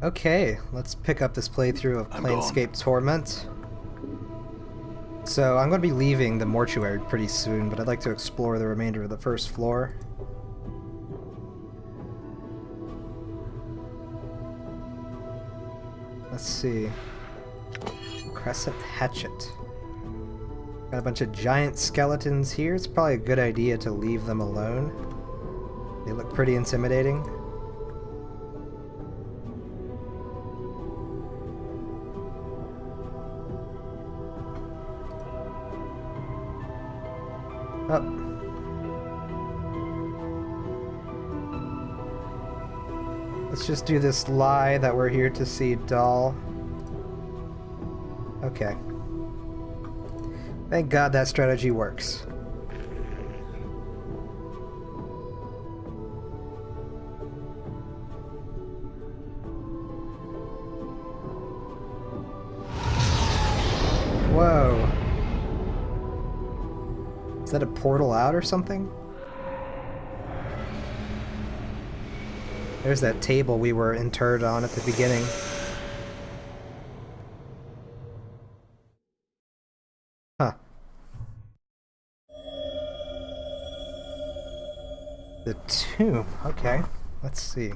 Okay, let's pick up this playthrough of I'm Planescape gone. Torment. So I'm going to be leaving the mortuary pretty soon, but I'd like to explore the remainder of the first floor. Let's see. Crescent Hatchet. Got a bunch of giant skeletons here. It's probably a good idea to leave them alone. They look pretty intimidating. Oh. Let's just do this lie that we're here to see doll. Okay. Thank God that strategy works. Whoa. Is that a portal out or something? There's that table we were interred on at the beginning. Huh. The tomb. Okay. Let's see.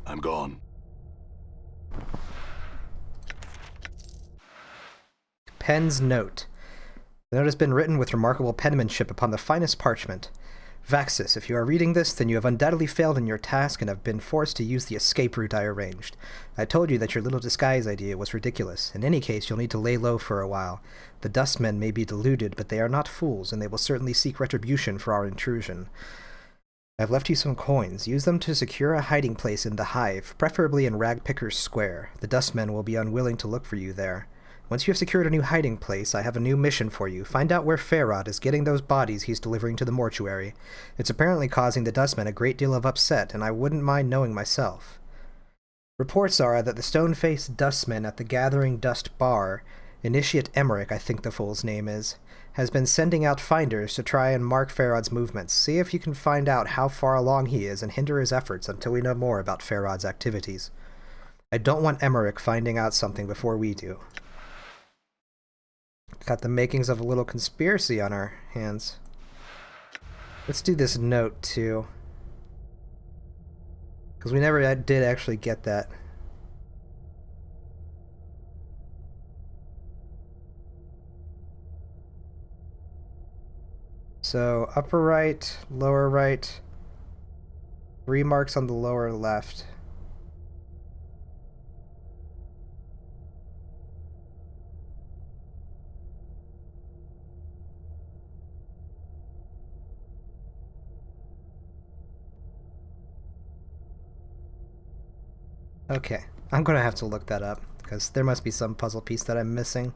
I'm gone. Pen's note. The note has been written with remarkable penmanship upon the finest parchment. Vaxis, if you are reading this, then you have undoubtedly failed in your task and have been forced to use the escape route I arranged. I told you that your little disguise idea was ridiculous. In any case, you'll need to lay low for a while. The dustmen may be deluded, but they are not fools, and they will certainly seek retribution for our intrusion. I've left you some coins. Use them to secure a hiding place in the Hive, preferably in Ragpicker's Square. The dustmen will be unwilling to look for you there. Once you have secured a new hiding place, I have a new mission for you. Find out where Farod is getting those bodies he's delivering to the mortuary. It's apparently causing the dustmen a great deal of upset, and I wouldn't mind knowing myself. Reports are that the stone-faced dustman at the Gathering Dust Bar, Initiate Emmerich, I think the fool's name is, has been sending out finders to try and mark Farod's movements. See if you can find out how far along he is and hinder his efforts until we know more about Farod's activities. I don't want Emmerich finding out something before we do. Got the makings of a little conspiracy on our hands. Let's do this note, too. Because we never did actually get that. So, upper right, lower right. 3 marks on the lower left. Okay, I'm gonna have to look that up, because there must be some puzzle piece that I'm missing.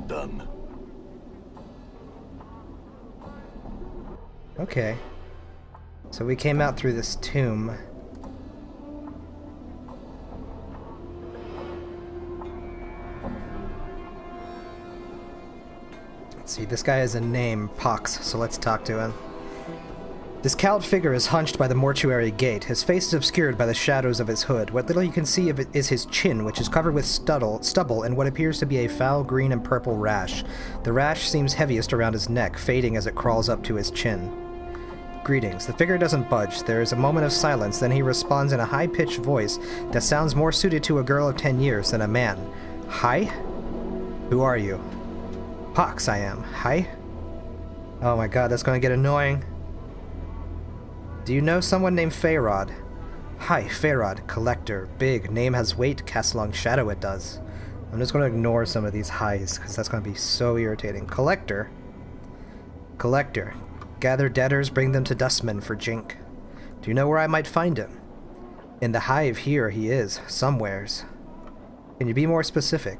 Done. Okay. So we came out through this tomb. Let's see, this guy has a name, Pox, so let's talk to him. This cowled figure is hunched by the mortuary gate. His face is obscured by the shadows of his hood. What little you can see of it is his chin, which is covered with stubble and what appears to be a foul green and purple rash. The rash seems heaviest around his neck, fading as it crawls up to his chin. Greetings. The figure doesn't budge. There is a moment of silence, then he responds in a high-pitched voice that sounds more suited to a girl of 10 years than a man. Hi? Who are you? Pox, I am. Hi? Oh my god, that's going to get annoying. Do you know someone named Farod? Hi, Farod, collector, big, name has weight, casts long shadow it does. I'm just going to ignore some of these highs, because that's going to be so irritating. Collector? Collector. Gather debtors, bring them to Dustman for Jink. Do you know where I might find him? In the Hive here he is, somewheres. Can you be more specific?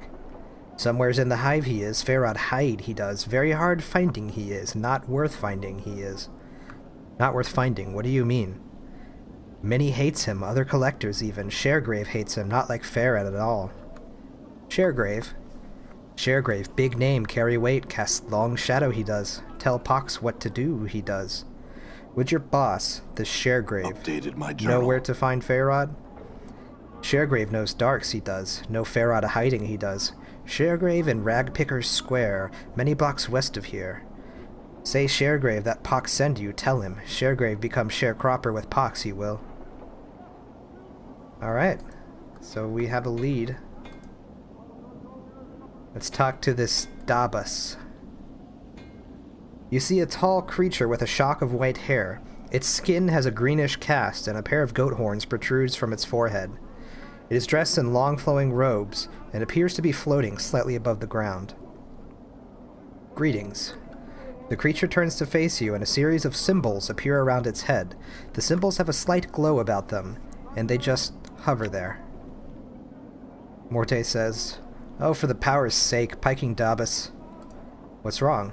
Somewheres in the Hive he is, Farod hide he does. Very hard finding he is, not worth finding he is. Not worth finding, what do you mean? Many hates him, other collectors even. Sharegrave hates him, not like Ferret at all. Sharegrave? Sharegrave, big name, carry weight, cast long shadow he does. Tell Pox what to do he does. Would your boss, the Sharegrave, Updated my journal. know where to find Ferrod? Sharegrave knows darks he does, no Ferrod hiding he does. Sharegrave in Ragpicker's Square, many blocks west of here. Say Sharegrave that Pox send you, tell him. Sharegrave become sharecropper with Pox, he will. Alright, so we have a lead. Let's talk to this Dabus. You see a tall creature with a shock of white hair. Its skin has a greenish cast, and a pair of goat horns protrudes from its forehead. It is dressed in long flowing robes, and appears to be floating slightly above the ground. Greetings. The creature turns to face you, and a series of symbols appear around its head. The symbols have a slight glow about them, and they just hover there. Morte says, "Oh, for the power's sake, piking Dabus." What's wrong?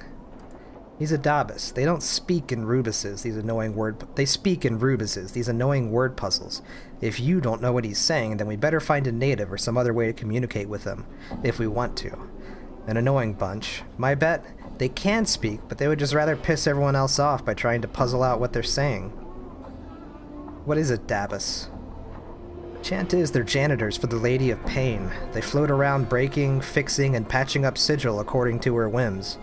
He's a Dabus. They don't speak in rubuses, these annoying They speak in rubuses, these annoying word puzzles. If you don't know what he's saying, then we better find a native or some other way to communicate with him, if we want to. An annoying bunch. My bet, they can speak, but they would just rather piss everyone else off by trying to puzzle out what they're saying. What is a Dabus? Chant is they're janitors for the Lady of Pain. They float around breaking, fixing, and patching up sigil according to her whims.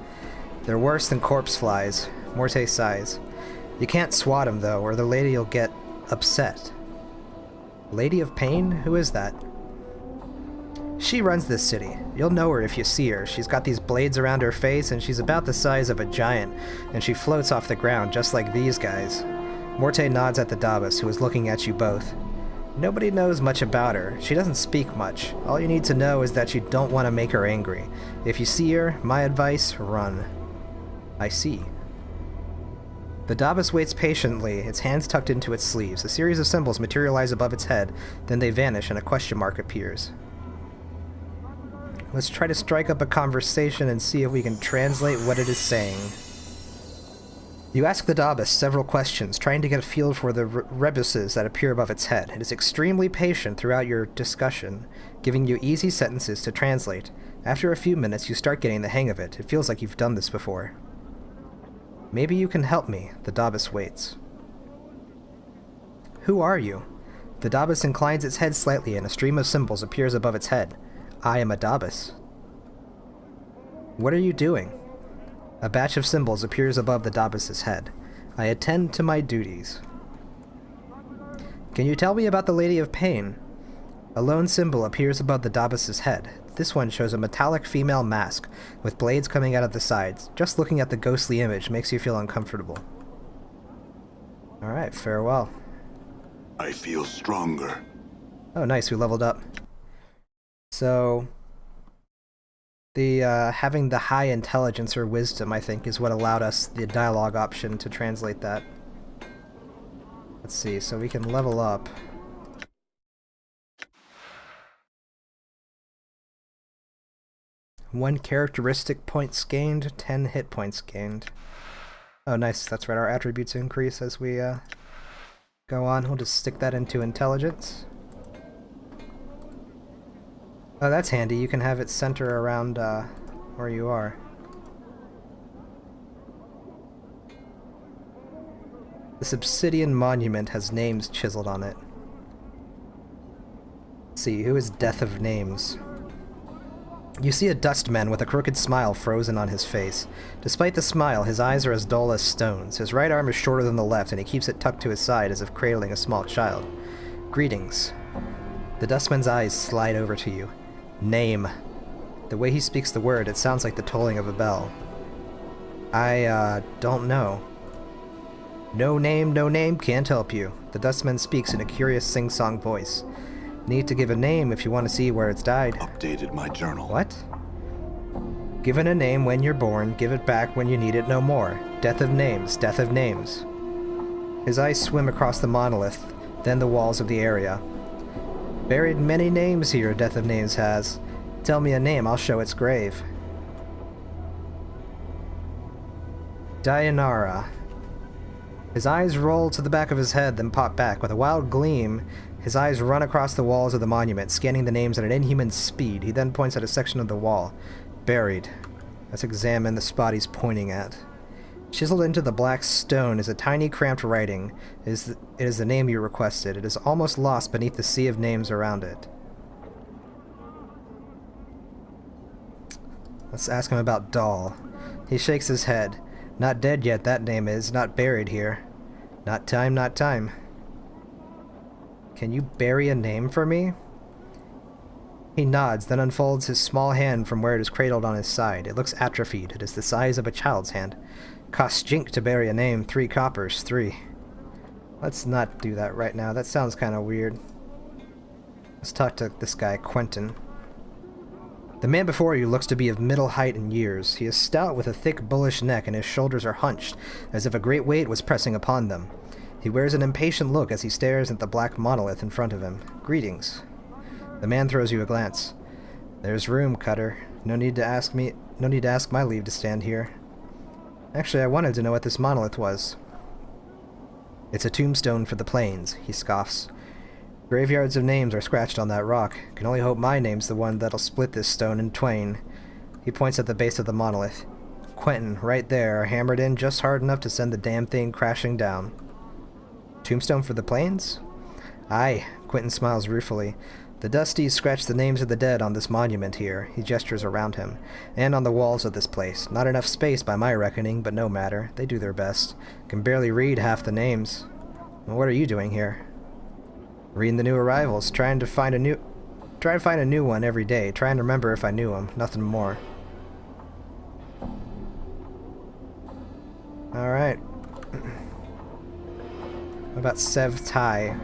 They're worse than corpse flies. Morte sighs. You can't swat 'em though, or the lady'll get upset. Lady of Pain? Who is that? She runs this city. You'll know her if you see her. She's got these blades around her face, and she's about the size of a giant, and she floats off the ground just like these guys. Morte nods at the Dabus, who is looking at you both. Nobody knows much about her. She doesn't speak much. All you need to know is that you don't want to make her angry. If you see her, my advice, run. I see. The Dabus waits patiently, its hands tucked into its sleeves. A series of symbols materialize above its head, then they vanish and a question mark appears. Let's try to strike up a conversation and see if we can translate what it is saying. You ask the Dabus several questions, trying to get a feel for the rebuses that appear above its head. It is extremely patient throughout your discussion, giving you easy sentences to translate. After a few minutes, you start getting the hang of it. It feels like you've done this before. Maybe you can help me. The Dabus waits. Who are you? The Dabus inclines its head slightly and a stream of symbols appears above its head. I am a Dabus. What are you doing? A batch of symbols appears above the Dabus's head. I attend to my duties. Can you tell me about the Lady of Pain? A lone symbol appears above the Dabus's head. This one shows a metallic female mask, with blades coming out of the sides. Just looking at the ghostly image makes you feel uncomfortable. Alright, farewell. I feel stronger. Oh nice, we leveled up. So, having the high intelligence or wisdom, I think, is what allowed us the dialogue option to translate that. Let's see, so we can level up. One characteristic points gained, 10 hit points gained. Oh nice, that's right, our attributes increase as we go on. We'll just stick that into intelligence. Oh, that's handy. You can have it center around where you are. This obsidian monument has names chiseled on it. Let's see, who is Death of Names? You see a dustman with a crooked smile frozen on his face. Despite the smile, his eyes are as dull as stones. His right arm is shorter than the left, and he keeps it tucked to his side as if cradling a small child. Greetings. The dustman's eyes slide over to you. Name. The way he speaks the word, it sounds like the tolling of a bell. I don't know. No name, can't help you. The dustman speaks in a curious sing-song voice. Need to give a name if you want to see where it's died. Updated my journal. What? Given a name when you're born, give it back when you need it no more. Death of names, death of names. His eyes swim across the monolith, then the walls of the area. Buried many names here, Death of Names has. Tell me a name, I'll show its grave. Dayanara. His eyes roll to the back of his head, then pop back. With a wild gleam, his eyes run across the walls of the monument, scanning the names at an inhuman speed. He then points at a section of the wall. Buried. Let's examine the spot he's pointing at. Chiseled into the black stone is a tiny cramped writing. It is the name you requested. It is almost lost beneath the sea of names around it. Let's ask him about Doll. He shakes his head. Not dead yet, that name is. Not buried here. Not time, not time. Can you bury a name for me? He nods, then unfolds his small hand from where it is cradled on his side. It looks atrophied. It is the size of a child's hand. Costs jink to bury a name. 3 coppers. 3. Let's not do that right now. That sounds kind of weird. Let's talk to this guy, Quentin. The man before you looks to be of middle height and years. He is stout with a thick, bullish neck, and his shoulders are hunched, as if a great weight was pressing upon them. He wears an impatient look as he stares at the black monolith in front of him. Greetings. The man throws you a glance. There's room, Cutter. No need to ask my leave to stand here. Actually, I wanted to know what this monolith was. It's a tombstone for the plains, he scoffs. Graveyards of names are scratched on that rock. Can only hope my name's the one that'll split this stone in twain. He points at the base of the monolith. Quentin, right there, hammered in just hard enough to send the damn thing crashing down. Tombstone for the plains? Aye, Quentin smiles ruefully. The Dusties scratch the names of the dead on this monument here. He gestures around him. And on the walls of this place. Not enough space by my reckoning, but no matter. They do their best. Can barely read half the names. Well, what are you doing here? Reading the new arrivals. Trying to find a new one every day. Trying to remember if I knew him. Nothing more. Alright. What about Sev Tai?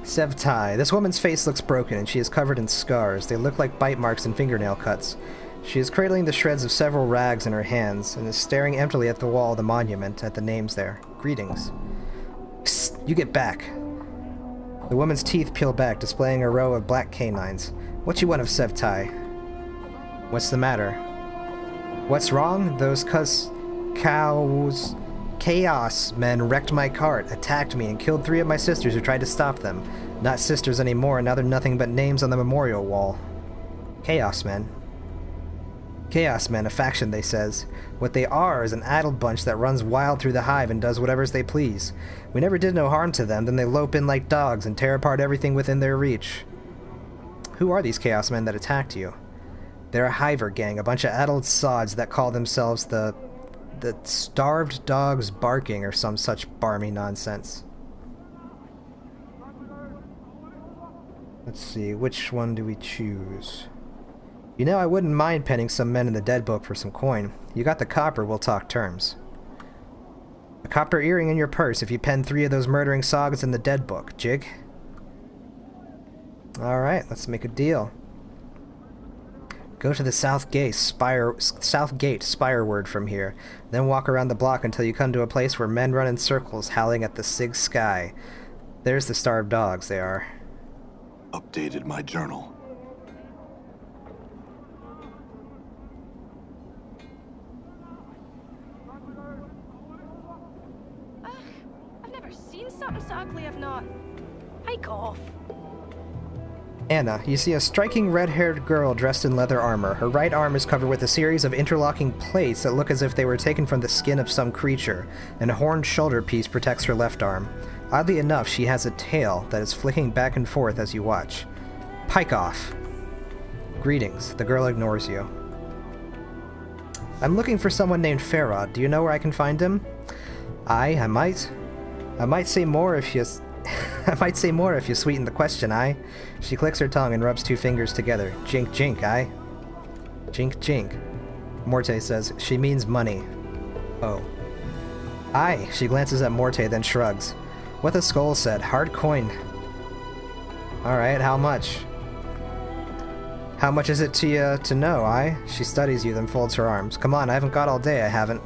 Sev Tai. This woman's face looks broken, and she is covered in scars. They look like bite marks and fingernail cuts. She is cradling the shreds of several rags in her hands, and is staring emptily at the wall of the monument, at the names there. Greetings. Psst! You get back! The woman's teeth peel back, displaying a row of black canines. What you want of Sev Tai? What's the matter? What's wrong? Those Chaos men wrecked my cart, attacked me, and killed 3 of my sisters who tried to stop them. Not sisters anymore, now they're nothing but names on the memorial wall. Chaos men. Chaos men, a faction, they says. What they are is an addled bunch that runs wild through the Hive and does whatever they please. We never did no harm to them, then they lope in like dogs and tear apart everything within their reach. Who are these Chaos men that attacked you? They're a Hiver gang, a bunch of addled sods that call themselves the starved dogs barking or some such barmy nonsense. Let's see, which one do we choose? You know, I wouldn't mind penning some men in the dead book for some coin. You got the copper, we'll talk terms. A copper earring in your purse if you pen 3 of those murdering sagas in the dead book. Jig? Alright, let's make a deal. Go to the south gate spireward from here, then walk around the block until you come to a place where men run in circles, howling at the sig sky. There's the starved dogs, they are. Updated my journal. I've never seen something so ugly. I've not. Hike off. Anna, you see a striking red-haired girl dressed in leather armor. Her right arm is covered with a series of interlocking plates that look as if they were taken from the skin of some creature, and a horned shoulder piece protects her left arm. Oddly enough, she has a tail that is flicking back and forth as you watch. Pike off. Greetings. The girl ignores you. I'm looking for someone named Farod. Do you know where I can find him? I might say more if you... I might say more if you sweeten the question, aye? She clicks her tongue and rubs 2 fingers together. Jink, jink, aye? Jink, jink. Morte says, she means money. Oh. Aye, she glances at Morte, then shrugs. What the skull said, hard coin. Alright, how much? How much is it to you to know, aye? She studies you, then folds her arms. Come on, I haven't got all day, I haven't.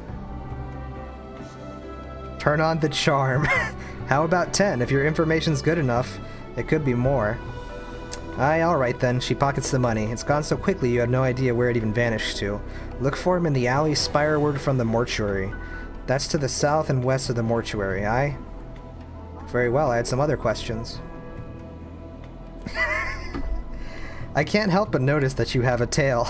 Turn on the charm. How about 10? If your information's good enough, it could be more. Aye, alright then. She pockets the money. It's gone so quickly you have no idea where it even vanished to. Look for him in the alley spireward from the mortuary. That's to the south and west of the mortuary, aye? Very well, I had some other questions. I can't help but notice that you have a tail.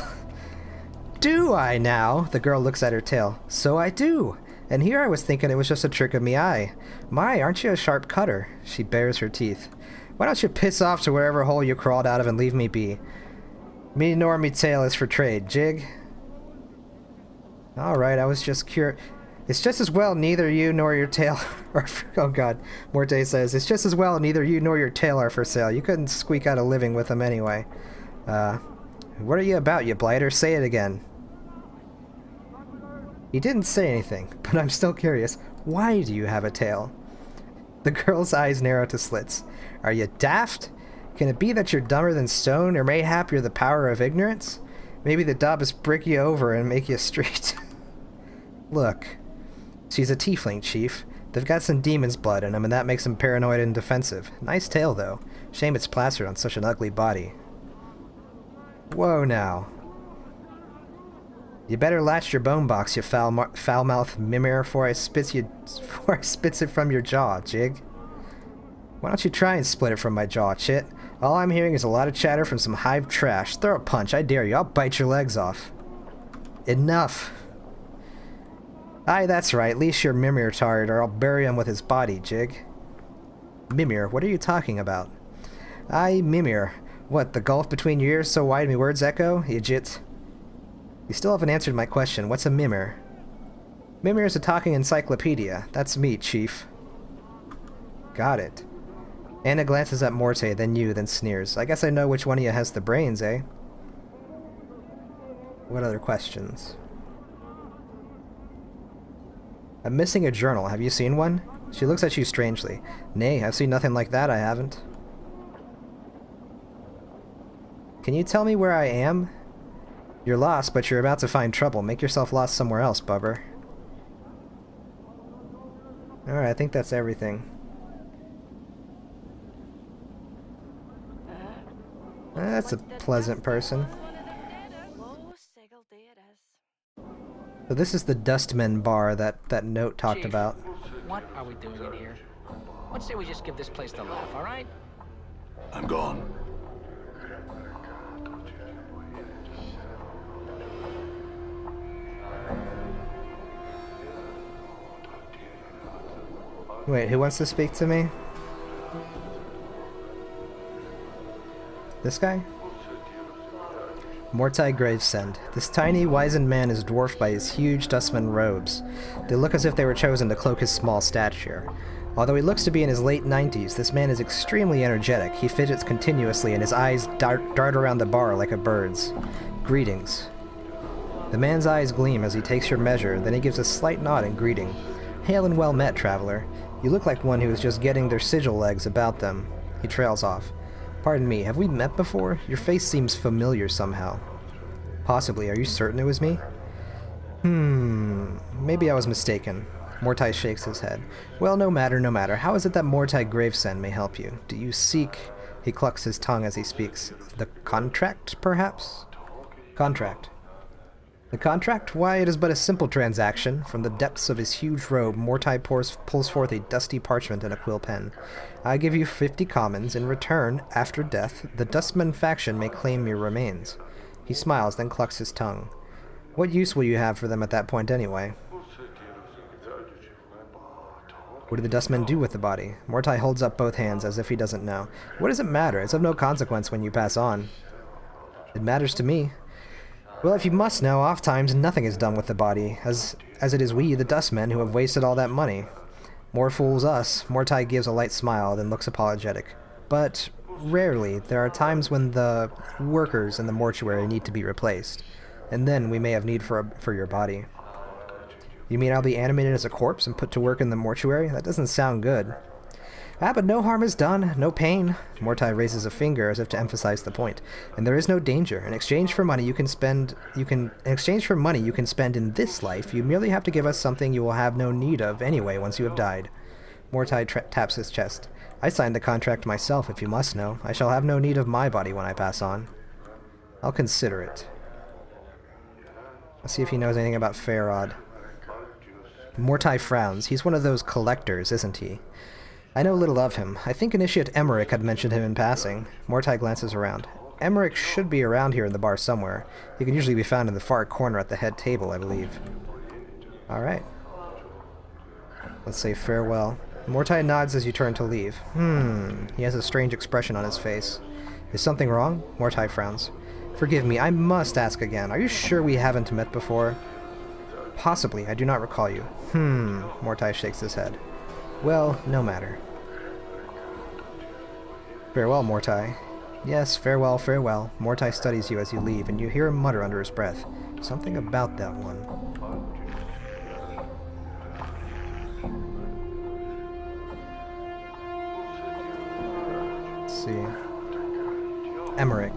Do I now? The girl looks at her tail. So I do. And here I was thinking it was just a trick of me eye. My, aren't you a sharp cutter? She bares her teeth. Why don't you piss off to wherever hole you crawled out of and leave me be? Me nor me tail is for trade, jig? Alright, I was just curious. It's just as well neither you nor your tail are for, oh god, Morte says, it's just as well neither you nor your tail are for sale. You couldn't squeak out a living with them anyway. What are you about, you blighter? Say it again. He didn't say anything, but I'm still curious. Why do you have a tail? The girl's eyes narrow to slits. Are you daft? Can it be that you're dumber than stone, or mayhap you're the power of ignorance? Maybe the Dobbs brick you over and make you street. Look. She's a tiefling, Chief. They've got some demon's blood in them, and that makes them paranoid and defensive. Nice tail, though. Shame it's plastered on such an ugly body. Whoa, now. You better latch your bone box, you foul-mouthed mimir, before I spits it from your jaw, Jig. Why don't you try and split it from my jaw, Chit? All I'm hearing is a lot of chatter from some Hive trash. Throw a punch, I dare you. I'll bite your legs off. Enough. Aye, that's right. Leash your Mimir tard, or I'll bury him with his body, Jig. Mimir? What are you talking about? Aye, Mimir. What, the gulf between your ears so wide me words echo? Idiot. You still haven't answered my question. What's a Mimir? Mimir is a talking encyclopedia. That's me, Chief. Got it. Anna glances at Morte, then you, then sneers. I guess I know which one of you has the brains, eh? What other questions? I'm missing a journal. Have you seen one? She looks at you strangely. Nay, I've seen nothing like that, I haven't. Can you tell me where I am? You're lost, but you're about to find trouble. Make yourself lost somewhere else, bubber. Alright, I think that's everything. That's a pleasant person. So this is the Dustman bar that note talked Chief, about. What are we doing in here? Let's say we just give this place the laugh, all right? I'm gone. Wait, who wants to speak to me? This guy? Mortai Gravesend. This tiny, wizened man is dwarfed by his huge Dustman robes. They look as if they were chosen to cloak his small stature. Although he looks to be in his late 90s, this man is extremely energetic. He fidgets continuously and his eyes dart around the bar like a bird's. Greetings. The man's eyes gleam as he takes your measure, then he gives a slight nod in greeting. Hail and well met, traveler. You look like one who is just getting their sigil legs about them. He trails off. Pardon me, have we met before? Your face seems familiar somehow. Possibly. Are you certain it was me? Maybe I was mistaken. Mortai shakes his head. Well, no matter, no matter. How is it that Mortai Gravesend may help you? Do you seek... He clucks his tongue as he speaks. The contract, perhaps? Contract. The contract? Why, it is but a simple transaction. From the depths of his huge robe, Mortai pulls forth a dusty parchment and a quill pen. I give you 50 commons. In return, after death, the Dustman faction may claim your remains. He smiles, then clucks his tongue. What use will you have for them at that point anyway? What do the Dustmen do with the body? Mortai holds up both hands as if he doesn't know. What does it matter? It's of no consequence when you pass on. It matters to me. Well, if you must know, oft-times nothing is done with the body, as it is we, the Dustmen, who have wasted all that money. More fools us. Mortai gives a light smile, then looks apologetic. But rarely, there are times when the workers in the mortuary need to be replaced, and then we may have need for your body. You mean I'll be animated as a corpse and put to work in the mortuary? That doesn't sound good. Ah, but no harm is done, no pain. Mortai raises a finger as if to emphasize the point. And there is no danger. In exchange for money you can spend in this life, you merely have to give us something you will have no need of anyway once you have died. Mortai taps his chest. I signed the contract myself, if you must know. I shall have no need of my body when I pass on. I'll consider it. Let's see if he knows anything about Farod. Mortai frowns. He's one of those collectors, isn't he? I know little of him. I think Initiate Emmerich had mentioned him in passing. Mortai glances around. Emmerich should be around here in the bar somewhere. He can usually be found in the far corner at the head table, I believe. Alright. Let's say farewell. Mortai nods as you turn to leave. He has a strange expression on his face. Is something wrong? Mortai frowns. Forgive me, I must ask again. Are you sure we haven't met before? Possibly, I do not recall you. Mortai shakes his head. Well, no matter. Farewell, Mortai. Yes, farewell, farewell. Mortai studies you as you leave, and you hear him mutter under his breath. Something about that one. Let's see. Emmerich.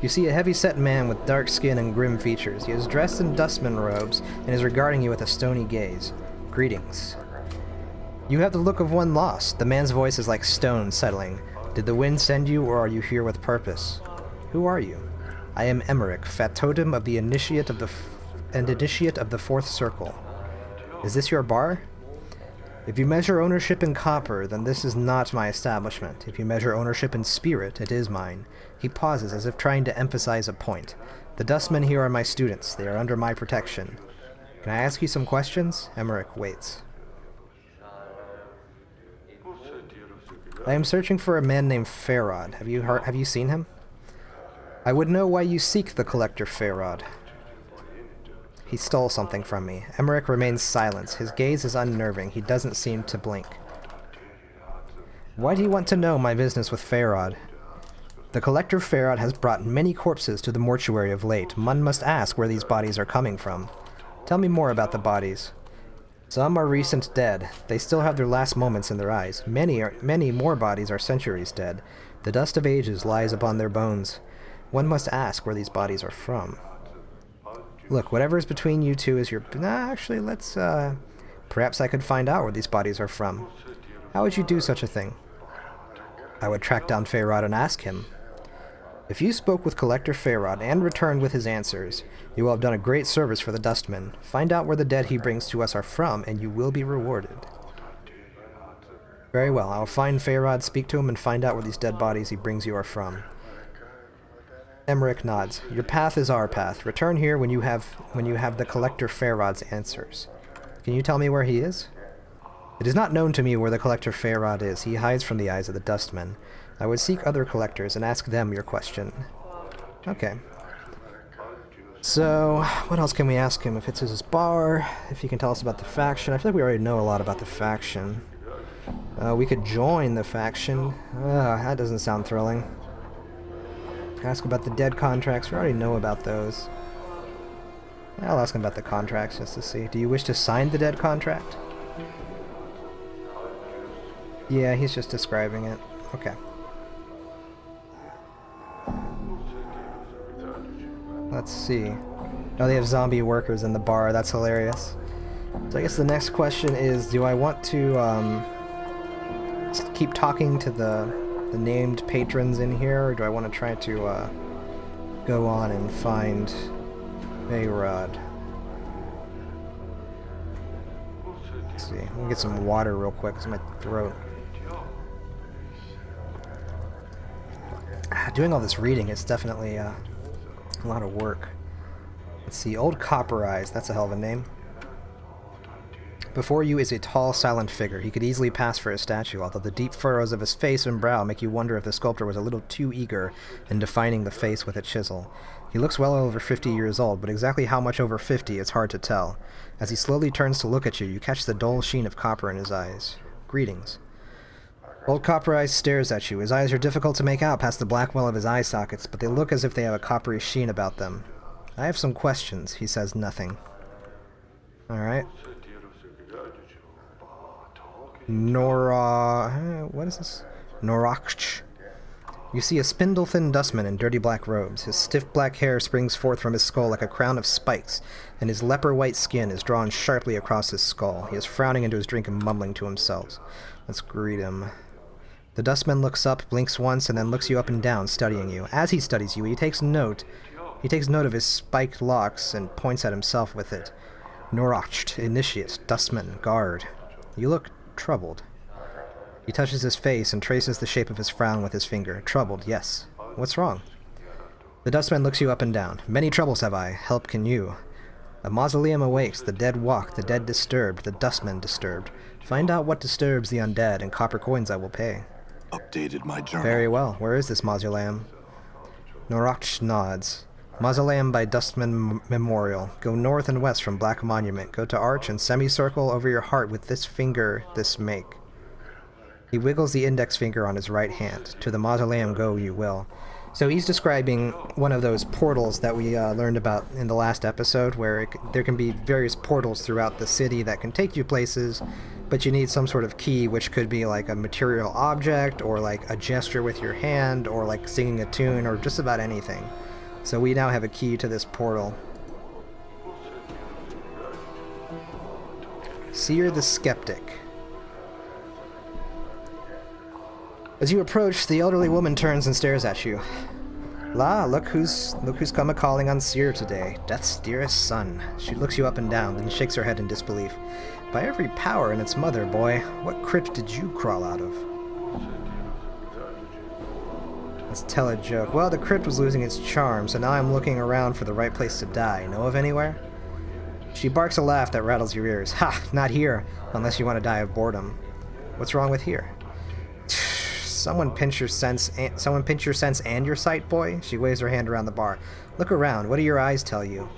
You see a heavy-set man with dark skin and grim features. He is dressed in dustman robes and is regarding you with a stony gaze. Greetings. You have the look of one lost. The man's voice is like stone settling. Did the wind send you, or are you here with purpose? Who are you? I am Emmerich, factotum of the initiate of the initiate of the Fourth Circle. Is this your bar? If you measure ownership in copper, then this is not my establishment. If you measure ownership in spirit, it is mine. He pauses, as if trying to emphasize a point. The dustmen here are my students. They are under my protection. Can I ask you some questions? Emmerich waits. I am searching for a man named Farod. Have you seen him? I would know why you seek the collector Farod. He stole something from me. Emmerich remains silent. His gaze is unnerving. He doesn't seem to blink. Why do you want to know my business with Farod? The collector Farod has brought many corpses to the mortuary of late. One must ask where these bodies are coming from. Tell me more about the bodies. Some are recent dead. They still have their last moments in their eyes. Many more bodies are centuries dead. The dust of ages lies upon their bones. One must ask where these bodies are from. Look, whatever is between you two is your... Nah, actually, let's, perhaps I could find out where these bodies are from. How would you do such a thing? I would track down Farod and ask him. If you spoke with Collector Farod and returned with his answers, you will have done a great service for the Dustman. Find out where the dead he brings to us are from, and you will be rewarded. Very well, I will find Farod, speak to him, and find out where these dead bodies he brings you are from. Emmerich nods. Your path is our path. Return here when you have the Collector Farod's answers. Can you tell me where he is? It is not known to me where the Collector Farod is. He hides from the eyes of the Dustmen. I would seek other collectors and ask them your question. Okay. So, what else can we ask him? If it's his bar, if he can tell us about the faction. I feel like we already know a lot about the faction. We could join the faction. That doesn't sound thrilling. Ask about the dead contracts. We already know about those. I'll ask him about the contracts just to see. Do you wish to sign the dead contract? Yeah, he's just describing it. Okay. Let's see. Oh, they have zombie workers in the bar. That's hilarious. So I guess the next question is, do I want to keep talking to the named patrons in here, or do I want to try to go on and find Farod? Let's see. Let me get some water real quick, because my throat. Doing all this reading is definitely a lot of work. Let's see. Old Copper Eyes. That's a hell of a name. Before you is a tall, silent figure. He could easily pass for a statue, although the deep furrows of his face and brow make you wonder if the sculptor was a little too eager in defining the face with a chisel. He looks well over 50 years old, but exactly how much over 50 it's hard to tell. As he slowly turns to look at you, you catch the dull sheen of copper in his eyes. Greetings. Old Copper Eyes stares at you. His eyes are difficult to make out past the black well of his eye sockets, but they look as if they have a coppery sheen about them. I have some questions. He says nothing. Alright. What is this? Norakch. You see a spindle-thin dustman in dirty black robes. His stiff black hair springs forth from his skull like a crown of spikes, and his leper-white skin is drawn sharply across his skull. He is frowning into his drink and mumbling to himself. Let's greet him. The dustman looks up, blinks once, and then looks you up and down, studying you. As he studies you, he takes note of his spiked locks and points at himself with it. Norocht, Initiate, Dustman, Guard. You look troubled. He touches his face and traces the shape of his frown with his finger. Troubled, yes. What's wrong? The Dustman looks you up and down. Many troubles have I. Help can you. A mausoleum awaits, the dead walk, the dead disturbed, the Dustman disturbed. Find out what disturbs the undead, and copper coins I will pay. Updated my journal. Very well. Where is this mausoleum? Norocht nods. Mausoleum by Dustman Memorial. Go north and west from Black Monument. Go to arch and semicircle over your heart with this finger, this make. He wiggles the index finger on his right hand. To the mausoleum go you will. So he's describing one of those portals that we learned about in the last episode, where there can be various portals throughout the city that can take you places, but you need some sort of key, which could be like a material object, or like a gesture with your hand, or like singing a tune, or just about anything. So we now have a key to this portal. Seer the Skeptic. As you approach, the elderly woman turns and stares at you. La, look who's come a-calling on Seer today, Death's dearest son. She looks you up and down, then shakes her head in disbelief. By every power in its mother, boy, what crypt did you crawl out of? Let's tell a joke. Well, the crypt was losing its charm, so now I'm looking around for the right place to die. Know of anywhere? She barks a laugh that rattles your ears. Ha! Not here, unless you want to die of boredom. What's wrong with here? Someone pinch your sense and your sight, boy? She waves her hand around the bar. Look around. What do your eyes tell you?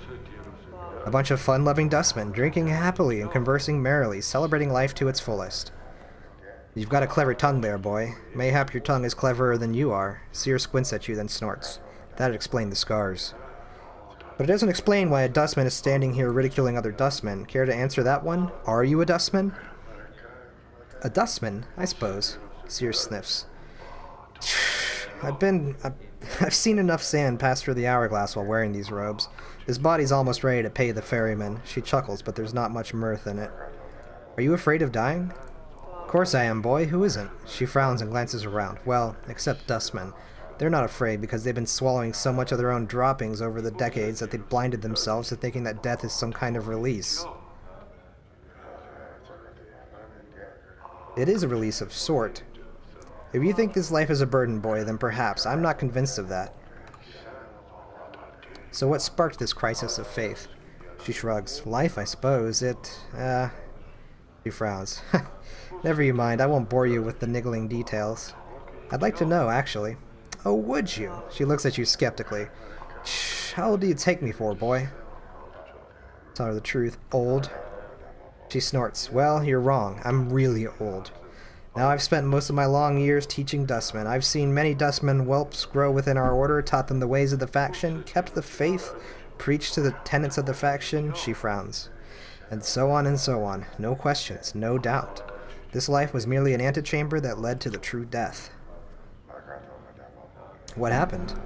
A bunch of fun-loving dustmen, drinking happily and conversing merrily, celebrating life to its fullest. You've got a clever tongue there, boy. Mayhap your tongue is cleverer than you are. Seer squints at you, then snorts. That'd explain the scars. But it doesn't explain why a dustman is standing here ridiculing other dustmen. Care to answer that one? Are you a dustman? A dustman, I suppose. Seer sniffs. I've seen enough sand pass through the hourglass while wearing these robes. This body's almost ready to pay the ferryman. She chuckles, but there's not much mirth in it. Are you afraid of dying? Of course I am, boy. Who isn't? She frowns and glances around. Well, except dustmen. They're not afraid because they've been swallowing so much of their own droppings over the decades that they've blinded themselves to thinking that death is some kind of release. It is a release of sort. If you think this life is a burden, boy, then perhaps. I'm not convinced of that. So what sparked this crisis of faith? She shrugs. Life, I suppose. She frowns. Never you mind. I won't bore you with the niggling details. I'd like to know, actually. Oh, would you? She looks at you skeptically. Shh, how old do you take me for, boy? Tell her the truth. Old. She snorts. Well, you're wrong. I'm really old. Now I've spent most of my long years teaching dustmen. I've seen many dustmen whelps grow within our order, taught them the ways of the faction, kept the faith, preached to the tenets of the faction. She frowns. And so on and so on. No questions, no doubt. This life was merely an antechamber that led to the true death. What happened?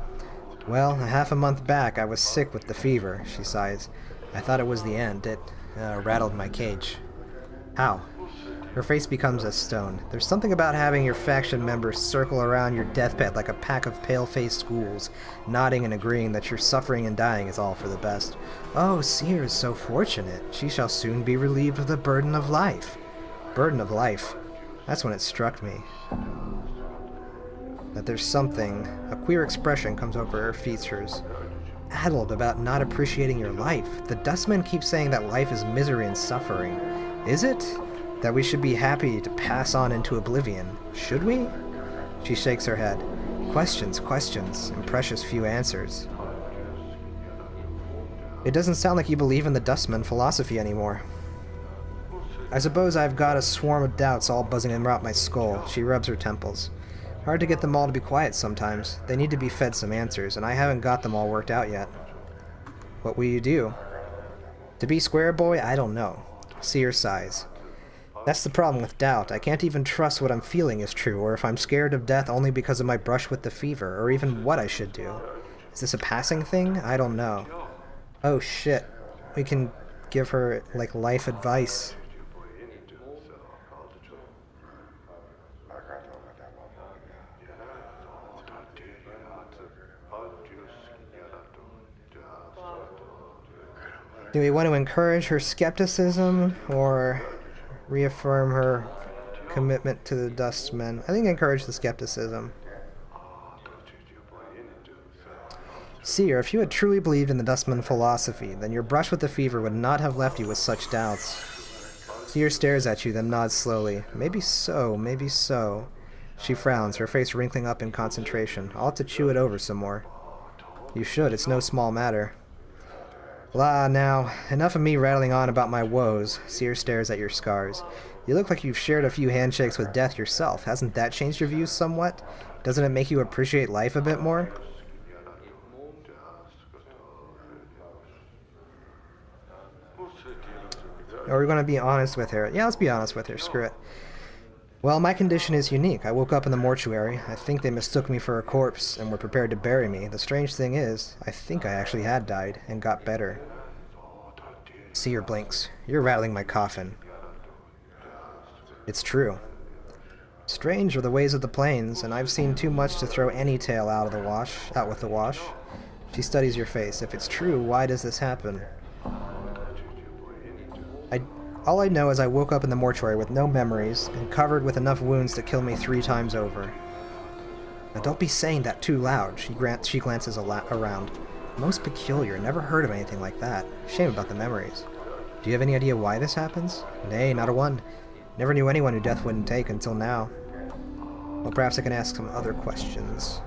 Well, a half a month back I was sick with the fever, she sighs. I thought it was the end. It rattled my cage. How? Her face becomes a stone. There's something about having your faction members circle around your deathbed like a pack of pale-faced ghouls, nodding and agreeing that your suffering and dying is all for the best. Oh, Seer is so fortunate. She shall soon be relieved of the burden of life. Burden of life. That's when it struck me. That there's something, a queer expression comes over her features. Addled about not appreciating your life. The dustmen keep saying that life is misery and suffering. Is it? That we should be happy to pass on into oblivion. Should we? She shakes her head. Questions, questions, and precious few answers. It doesn't sound like you believe in the dustman philosophy anymore. I suppose I've got a swarm of doubts all buzzing around my skull. She rubs her temples. Hard to get them all to be quiet sometimes. They need to be fed some answers, and I haven't got them all worked out yet. What will you do? To be square, boy, I don't know. Seer sighs. That's the problem with doubt. I can't even trust what I'm feeling is true, or if I'm scared of death only because of my brush with the fever, or even what I should do. Is this a passing thing? I don't know. Oh shit. We can give her, like, life advice. Do we want to encourage her skepticism or reaffirm her commitment to the Dustmen? I think encourage the skepticism. Seer, if you had truly believed in the Dustman philosophy, then your brush with the fever would not have left you with such doubts. Seer stares at you, then nods slowly. Maybe so, maybe so. She frowns, her face wrinkling up in concentration. I'll have to chew it over some more. You should, it's no small matter. La, now, enough of me rattling on about my woes. Seer stares at your scars. You look like you've shared a few handshakes with death yourself. Hasn't that changed your views somewhat? Doesn't it make you appreciate life a bit more? Or are we going to be honest with her? Yeah, let's be honest with her. Screw it. Well, my condition is unique. I woke up in the mortuary. I think they mistook me for a corpse and were prepared to bury me. The strange thing is, I think I actually had died and got better. Seer blinks. You're rattling my coffin. It's true. Strange are the ways of the plains, and I've seen too much to throw any tale out with the wash. She studies your face. If it's true, why does this happen? All I know is I woke up in the mortuary with no memories and covered with enough wounds to kill me 3 times over. Now don't be saying that too loud, she glances around. Most peculiar, never heard of anything like that. Shame about the memories. Do you have any idea why this happens? Nay, not a one. Never knew anyone who death wouldn't take until now. Well, perhaps I can ask some other questions.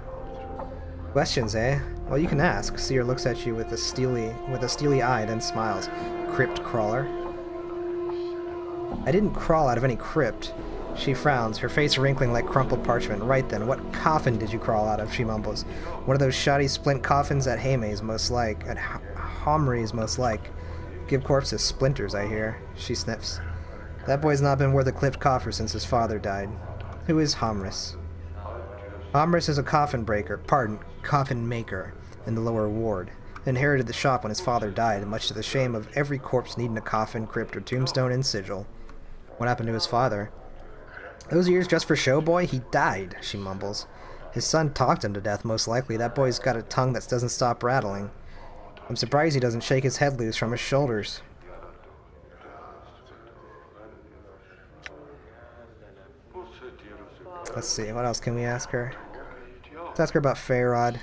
Questions, eh? Well, you can ask. Seer looks at you with a steely eye, then smiles. Crypt crawler. I didn't crawl out of any crypt. She frowns, her face wrinkling like crumpled parchment. Right then, what coffin did you crawl out of? She mumbles. One of those shoddy splint coffins at Haymay's most like, at Homry's most like. Give corpses splinters, I hear. She sniffs. That boy's not been worth a clipped coffer since his father died. Who is Homrys? Homrys is a coffin maker in the lower ward. Inherited the shop when his father died, much to the shame of every corpse needing a coffin, crypt, or tombstone and sigil. What happened to his father? Those years just for show, boy? He died, she mumbles. His son talked him to death, most likely. That boy's got a tongue that doesn't stop rattling. I'm surprised he doesn't shake his head loose from his shoulders. Let's see, what else can we ask her? Let's ask her about Feyrod.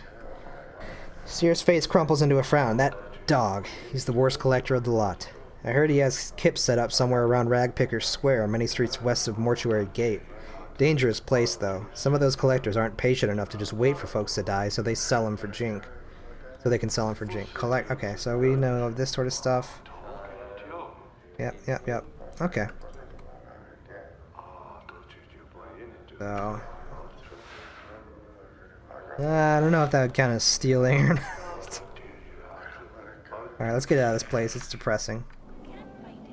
Seer's face crumples into a frown. That dog. He's the worst collector of the lot. I heard he has kips set up somewhere around Ragpicker's Square, many streets west of Mortuary Gate. Dangerous place, though. Some of those collectors aren't patient enough to just wait for folks to die, so they sell them for jink. So they can sell them for jink. Okay, so we know this sort of stuff. Yep. Okay. So... I don't know if that would count as stealing or not. Alright, let's get out of this place. It's depressing.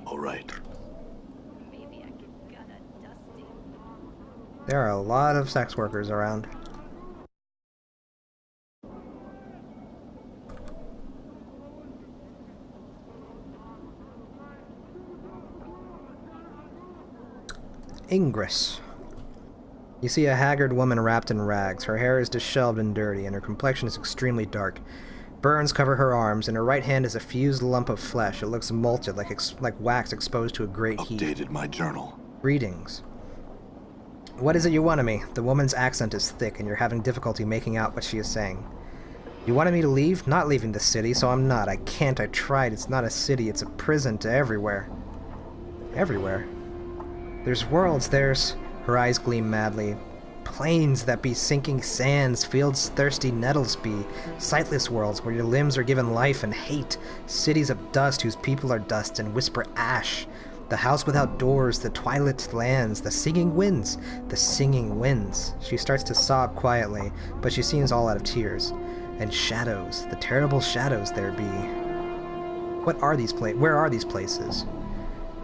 All right. There are a lot of sex workers around. Ingress. You see a haggard woman wrapped in rags. Her hair is disheveled and dirty, and her complexion is extremely dark. Burns cover her arms, and her right hand is a fused lump of flesh. It looks molted, like wax exposed to a great heat. Updated my journal. Greetings. What is it you want of me? The woman's accent is thick, and you're having difficulty making out what she is saying. You wanted me to leave? Not leaving the city, so I'm not. I can't. I tried. It's not a city. It's a prison to everywhere. Everywhere? There's worlds. There's... Her eyes gleam madly. Plains that be sinking sands, fields thirsty nettles be, sightless worlds where your limbs are given life and hate, cities of dust whose people are dust and whisper ash, the house without doors, the twilit lands, the singing winds. She starts to sob quietly, but she seems all out of tears. And shadows, the terrible shadows there be. Where are these places?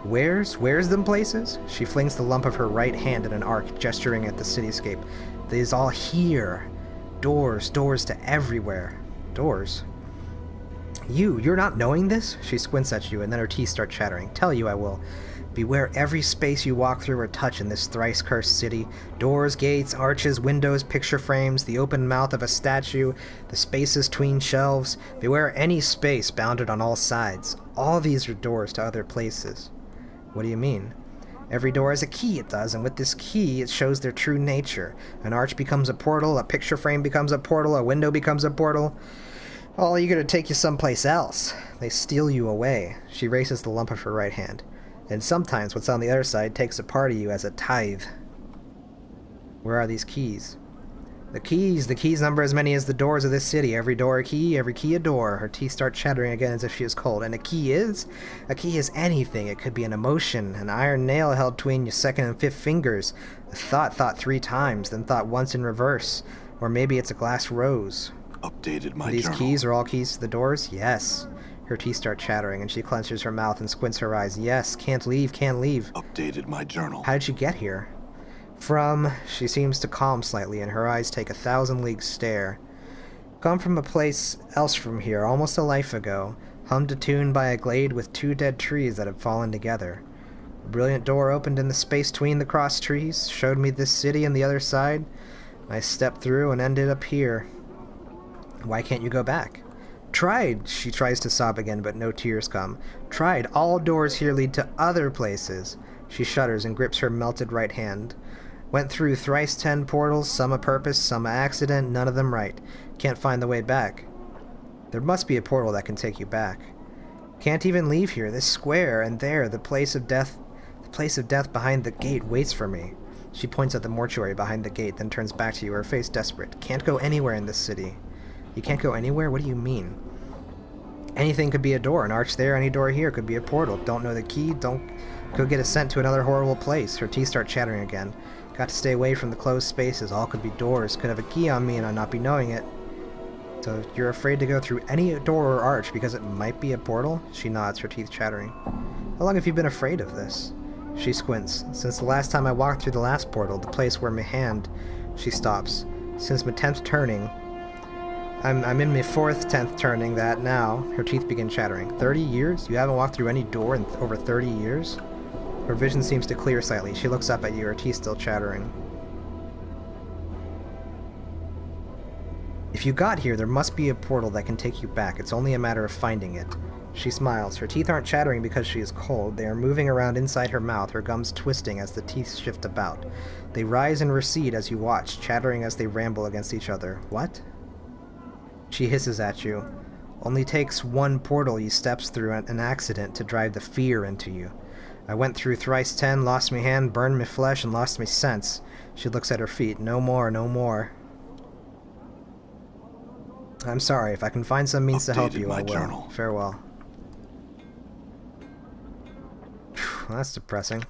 Where's them places? She flings the lump of her right hand in an arc, gesturing at the cityscape. It is all here. Doors to everywhere. Doors? You're not knowing this? She squints at you, and then her teeth start chattering. Tell you I will. Beware every space you walk through or touch in this thrice-cursed city. Doors, gates, arches, windows, picture frames, the open mouth of a statue, the spaces between shelves. Beware any space bounded on all sides. All these are doors to other places. What do you mean? Every door has a key, it does, and with this key, it shows their true nature. An arch becomes a portal, a picture frame becomes a portal, a window becomes a portal. All eager to take you someplace else. They steal you away. She raises the lump of her right hand. And sometimes what's on the other side takes a part of you as a tithe. Where are these keys? The keys number as many as the doors of this city. Every door a key a door. Her teeth start chattering again as if she is cold. And a key is? A key is anything. It could be an emotion, an iron nail held between your second and fifth fingers, a thought 3 times, then thought once in reverse. Or maybe it's a glass rose. Updated my These journal. keys are all keys to the doors? Yes. Her teeth start chattering, and she clenches her mouth and squints her eyes. Yes, can't leave. Updated my journal. How did you get here? She seems to calm slightly, and her eyes take 1,000-league stare. Come from a place else from here, almost a life ago, hummed a tune by a glade with 2 dead trees that had fallen together. A brilliant door opened in the space between the crossed trees, showed me this city and the other side. I stepped through and ended up here. Why can't you go back? Tried. She tries to sob again, but no tears come. Tried. All doors here lead to other places. She shudders and grips her melted right hand. Went through thrice 10 portals, some a purpose, some a accident, none of them right. Can't find the way back. There must be a portal that can take you back. Can't even leave here. This square, and there, the place of death behind the gate waits for me. She points at the mortuary behind the gate, then turns back to you, her face desperate. Can't go anywhere in this city. You can't go anywhere? What do you mean? Anything could be a door. An arch there, any door here could be a portal. Don't know the key, could get us sent to another horrible place. Her teeth start chattering again. Got to stay away from the closed spaces. All could be doors. Could have a key on me and I not be knowing it. So you're afraid to go through any door or arch because it might be a portal? She nods, her teeth chattering. How long have you been afraid of this? She squints. Since the last time I walked through the last portal, the place where my hand... She stops. Since my 10th turning... I'm in my 4th, 10th turning that now. Her teeth begin chattering. 30 years? You haven't walked through any door in over 30 years? Her vision seems to clear slightly. She looks up at you, her teeth still chattering. If you got here, there must be a portal that can take you back. It's only a matter of finding it. She smiles. Her teeth aren't chattering because she is cold. They are moving around inside her mouth, her gums twisting as the teeth shift about. They rise and recede as you watch, chattering as they ramble against each other. What? She hisses at you. Only takes one portal you steps through an accident to drive the fear into you. I went through thrice 10, lost me hand, burned me flesh, and lost me sense. She looks at her feet. No more, no more. I'm sorry. If I can find some means to help you, I will. Journal. Farewell. Well, that's depressing.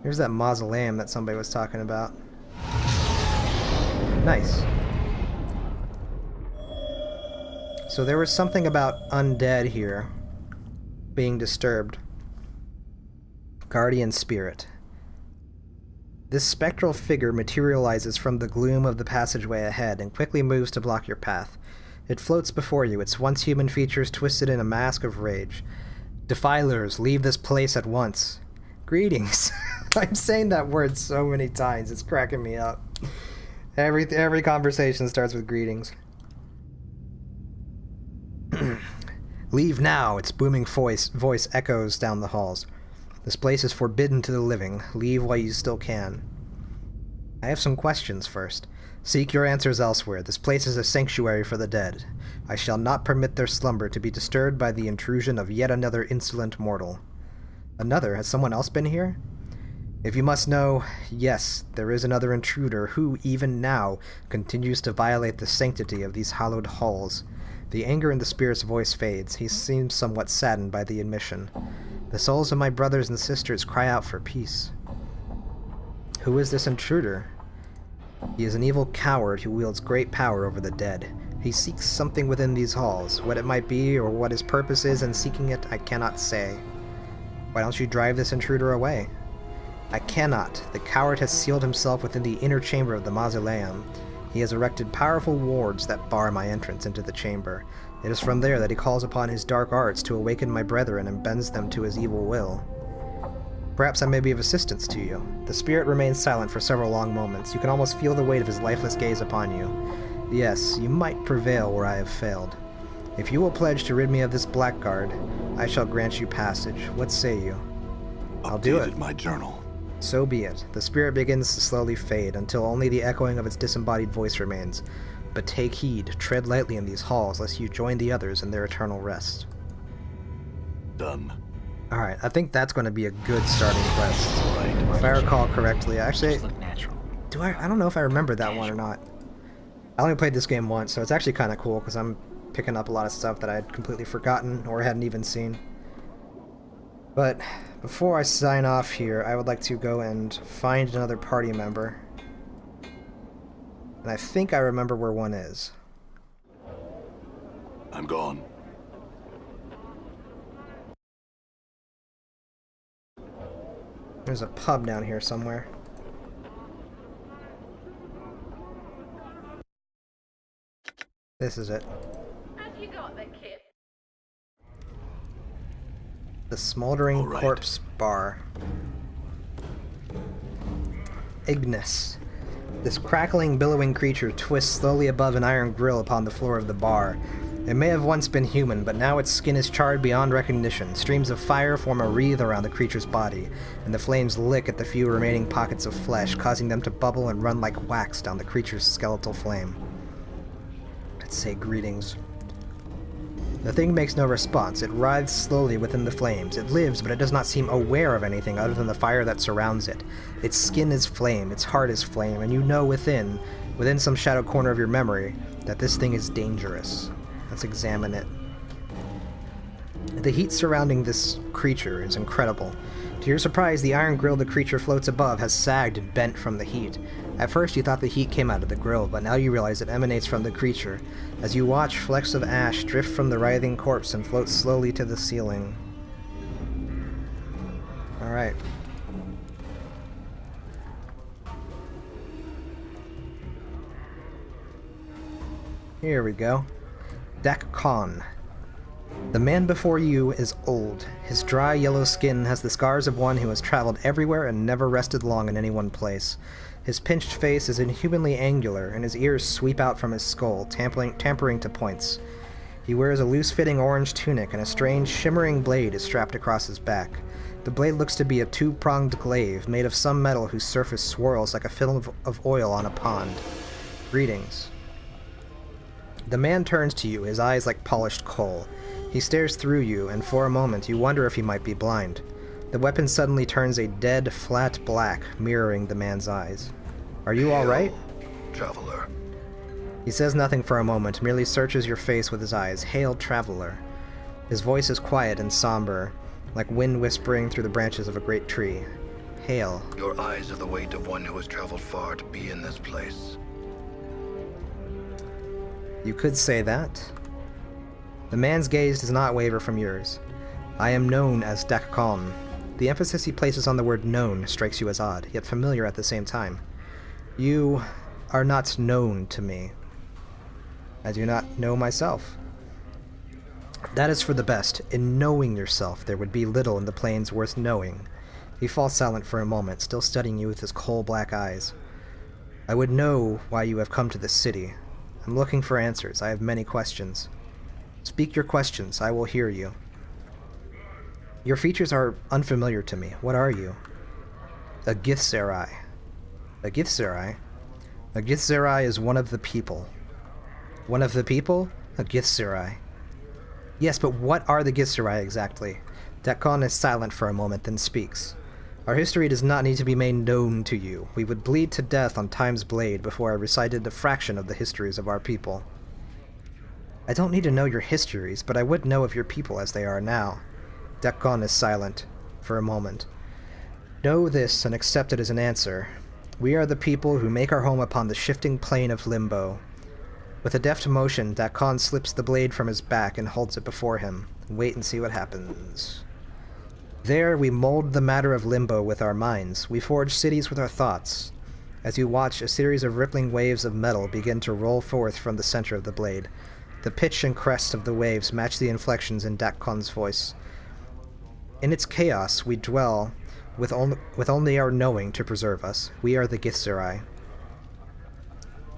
Here's that mausoleum that somebody was talking about. Nice. So there was something about undead here being disturbed. Guardian spirit. This spectral figure materializes from the gloom of the passageway ahead and quickly moves to block your path. It floats before you, its once human features twisted in a mask of rage. Defilers, leave this place at once. Greetings. I'm saying that word so many times, it's cracking me up. Every conversation starts with greetings. Leave now, its booming voice echoes down the halls. This place is forbidden to the living. Leave while you still can. I have some questions first. Seek your answers elsewhere. This place is a sanctuary for the dead. I shall not permit their slumber to be disturbed by the intrusion of yet another insolent mortal. Another? Has someone else been here? If you must know, yes, there is another intruder who, even now, continues to violate the sanctity of these hallowed halls. The anger in the spirit's voice fades. He seems somewhat saddened by the admission. The souls of my brothers and sisters cry out for peace. Who is this intruder? He is an evil coward who wields great power over the dead. He seeks something within these halls. What it might be, or what his purpose is in seeking it, I cannot say. Why don't you drive this intruder away? I cannot. The coward has sealed himself within the inner chamber of the mausoleum. He has erected powerful wards that bar my entrance into the chamber. It is from there that he calls upon his dark arts to awaken my brethren and bends them to his evil will. Perhaps I may be of assistance to you. The spirit remains silent for several long moments. You can almost feel the weight of his lifeless gaze upon you. Yes, you might prevail where I have failed. If you will pledge to rid me of this blackguard, I shall grant you passage. What say you? I'll do it. Updated my journal. So be it. The spirit begins to slowly fade until only the echoing of its disembodied voice remains. But take heed, tread lightly in these halls, lest you join the others in their eternal rest. Done. Alright, I think that's going to be a good starting quest. Right. If I recall correctly. Actually, Just look natural. I don't know if I remember that one or not. I only played this game once, so it's actually kind of cool, because I'm picking up a lot of stuff that I had completely forgotten or hadn't even seen. But before I sign off here, I would like to go and find another party member. And I think I remember where one is. I'm gone. There's a pub down here somewhere. This is it. Have you got the kit? The Smoldering All right. Corpse Bar. Ignis. This crackling, billowing creature twists slowly above an iron grill upon the floor of the bar. It may have once been human, but now its skin is charred beyond recognition. Streams of fire form a wreath around the creature's body, and the flames lick at the few remaining pockets of flesh, causing them to bubble and run like wax down the creature's skeletal flame. Let's say greetings. The thing makes no response. It writhes slowly within the flames. It lives, but it does not seem aware of anything other than the fire that surrounds it. Its skin is flame, its heart is flame, and you know within some shadow corner of your memory, that this thing is dangerous. Let's examine it. The heat surrounding this creature is incredible. To your surprise, the iron grill the creature floats above has sagged and bent from the heat. At first you thought the heat came out of the grill, but now you realize it emanates from the creature. As you watch, flecks of ash drift from the writhing corpse and float slowly to the ceiling. Alright. Here we go. Dak Khan. The man before you is old. His dry yellow skin has the scars of one who has traveled everywhere and never rested long in any one place. His pinched face is inhumanly angular, and his ears sweep out from his skull, tampering to points. He wears a loose-fitting orange tunic, and a strange, shimmering blade is strapped across his back. The blade looks to be a two-pronged glaive, made of some metal whose surface swirls like a film of oil on a pond. Greetings. The man turns to you, his eyes like polished coal. He stares through you, and for a moment you wonder if he might be blind. The weapon suddenly turns a dead, flat black, mirroring the man's eyes. Are you all right? Traveler. He says nothing for a moment, merely searches your face with his eyes. Hail, traveler. His voice is quiet and somber, like wind whispering through the branches of a great tree. Hail. Your eyes are the weight of one who has traveled far to be in this place. You could say that. The man's gaze does not waver from yours. I am known as Dak Khan. The emphasis he places on the word known strikes you as odd, yet familiar at the same time. You are not known to me. I do not know myself. That is for the best. In knowing yourself, there would be little in the plains worth knowing. He falls silent for a moment, still studying you with his coal-black eyes. I would know why you have come to this city. I'm looking for answers. I have many questions. Speak your questions. I will hear you. Your features are unfamiliar to me. What are you? A Githzerai. A Githzerai? A Githzerai is one of the people. One of the people? A Githzerai. Yes, but what are the Githzerai exactly? Dak Khan is silent for a moment, then speaks. Our history does not need to be made known to you. We would bleed to death on Time's blade before I recited a fraction of the histories of our people. I don't need to know your histories, but I would know of your people as they are now. Dak Khan is silent for a moment. Know this and accept it as an answer. We are the people who make our home upon the shifting plane of limbo. With a deft motion, Dak Khan slips the blade from his back and holds it before him. Wait and see what happens. There we mold the matter of limbo with our minds. We forge cities with our thoughts. As you watch, a series of rippling waves of metal begin to roll forth from the center of the blade. The pitch and crest of the waves match the inflections in Dakkon's voice. In its chaos, we dwell with only our knowing to preserve us. We are the Githzerai.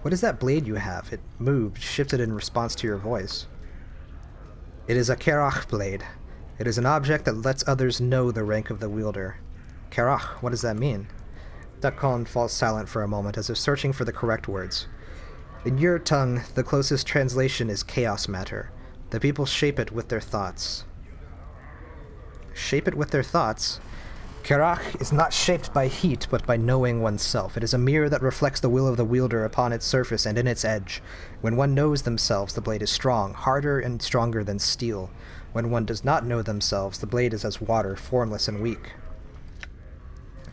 What is that blade you have? It moved, shifted in response to your voice. It is a Kerach blade. It is an object that lets others know the rank of the wielder. Kerach, what does that mean? Dakkon falls silent for a moment, as if searching for the correct words. In your tongue, the closest translation is chaos matter. The people shape it with their thoughts. Shape it with their thoughts? Kerach is not shaped by heat, but by knowing oneself. It is a mirror that reflects the will of the wielder upon its surface and in its edge. When one knows themselves, the blade is strong, harder and stronger than steel. When one does not know themselves, the blade is as water, formless and weak.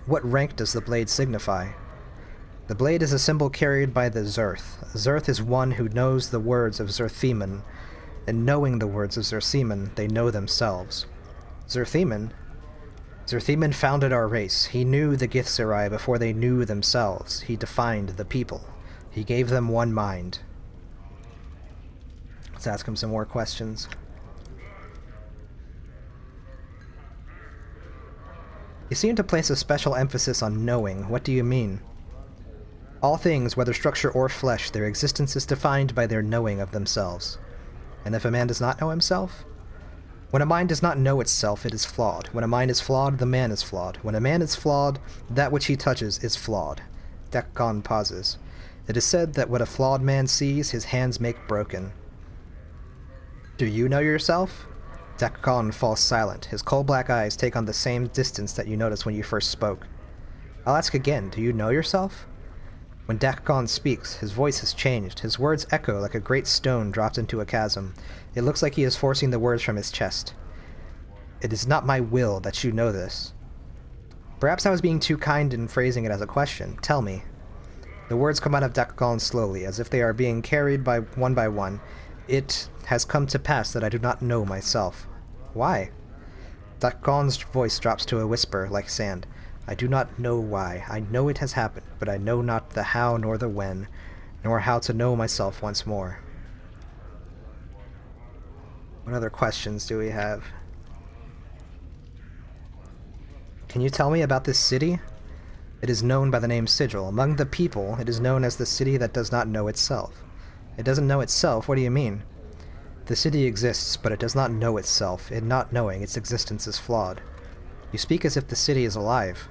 What rank does the blade signify? The blade is a symbol carried by the Zerth. Zerth is one who knows the words of Zerthemin, and knowing the words of Zerthemin, they know themselves. Zerthemin founded our race. He knew the Githzerai before they knew themselves. He defined the people. He gave them one mind. Let's ask him some more questions. You seem to place a special emphasis on knowing. What do you mean? All things, whether structure or flesh, their existence is defined by their knowing of themselves. And if a man does not know himself? When a mind does not know itself, it is flawed. When a mind is flawed, the man is flawed. When a man is flawed, that which he touches is flawed. Dakkon pauses. It is said that what a flawed man sees, his hands make broken. Do you know yourself? Dakkon falls silent. His coal-black eyes take on the same distance that you noticed when you first spoke. I'll ask again, do you know yourself? When Dakkon speaks, his voice has changed. His words echo like a great stone dropped into a chasm. It looks like he is forcing the words from his chest. It is not my will that you know this. Perhaps I was being too kind in phrasing it as a question. Tell me. The words come out of Dakkon slowly, as if they are being carried by one. It has come to pass that I do not know myself. Why? Dakkon's voice drops to a whisper, like sand. I do not know why. I know it has happened, but I know not the how nor the when, nor how to know myself once more. What other questions do we have? Can you tell me about this city? It is known by the name Sigil. Among the people, it is known as the city that does not know itself. It doesn't know itself? What do you mean? The city exists, but it does not know itself. In not knowing, its existence is flawed. You speak as if the city is alive.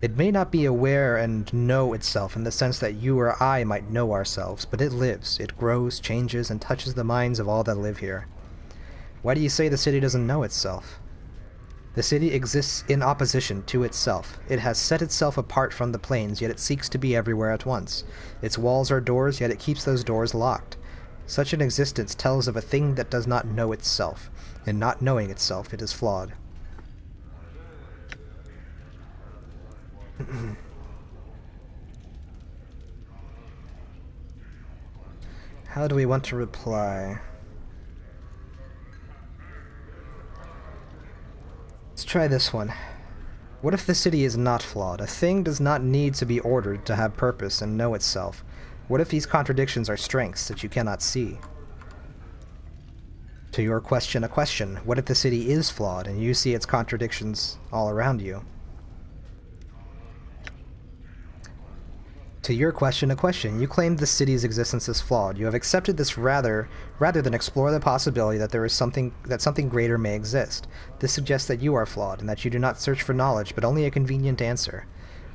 It may not be aware and know itself in the sense that you or I might know ourselves, but it lives, it grows, changes, and touches the minds of all that live here. Why do you say the city doesn't know itself? The city exists in opposition to itself. It has set itself apart from the planes, yet it seeks to be everywhere at once. Its walls are doors, yet it keeps those doors locked. Such an existence tells of a thing that does not know itself. In not knowing itself, it is flawed. How do we want to reply? Let's try this one. What if the city is not flawed? A thing does not need to be ordered to have purpose and know itself. What if these contradictions are strengths that you cannot see? To your question, a question. What if the city is flawed and you see its contradictions all around you? To your question, a question. You claim the city's existence is flawed. You have accepted this rather than explore the possibility that something greater may exist. This suggests that you are flawed, and that you do not search for knowledge, but only a convenient answer.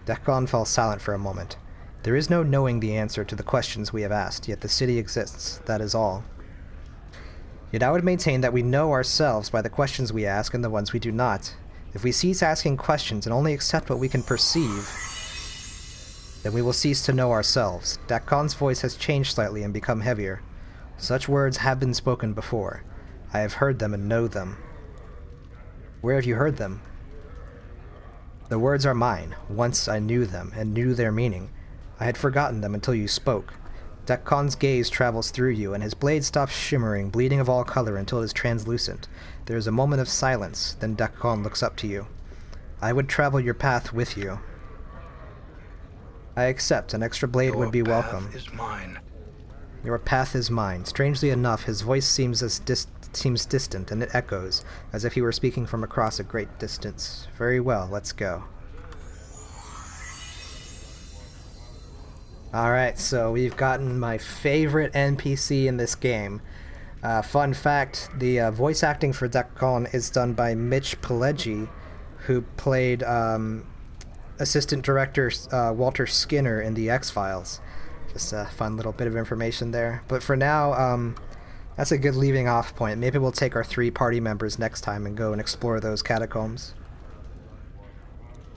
Dakkon falls silent for a moment. There is no knowing the answer to the questions we have asked, yet the city exists. That is all. Yet I would maintain that we know ourselves by the questions we ask and the ones we do not. If we cease asking questions and only accept what we can perceive, then we will cease to know ourselves. Dakkon's voice has changed slightly and become heavier. Such words have been spoken before. I have heard them and know them. Where have you heard them? The words are mine. Once I knew them, and knew their meaning. I had forgotten them until you spoke. Dakkon's gaze travels through you, and his blade stops shimmering, bleeding of all color until it is translucent. There is a moment of silence, then Dakkon looks up to you. I would travel your path with you. I accept. An extra blade would be Your welcome. path is mine. Your path is mine. Strangely enough, his voice seems distant, and it echoes, as if he were speaking from across a great distance. Very well, let's go. Alright, so we've gotten my favorite NPC in this game. Fun fact, the voice acting for Dekon is done by Mitch Pileggi, who played assistant director Walter Skinner in The X-Files. Just a fun little bit of information there. But for now, that's a good leaving off point. Maybe we'll take our 3 party members next time and go and explore those catacombs.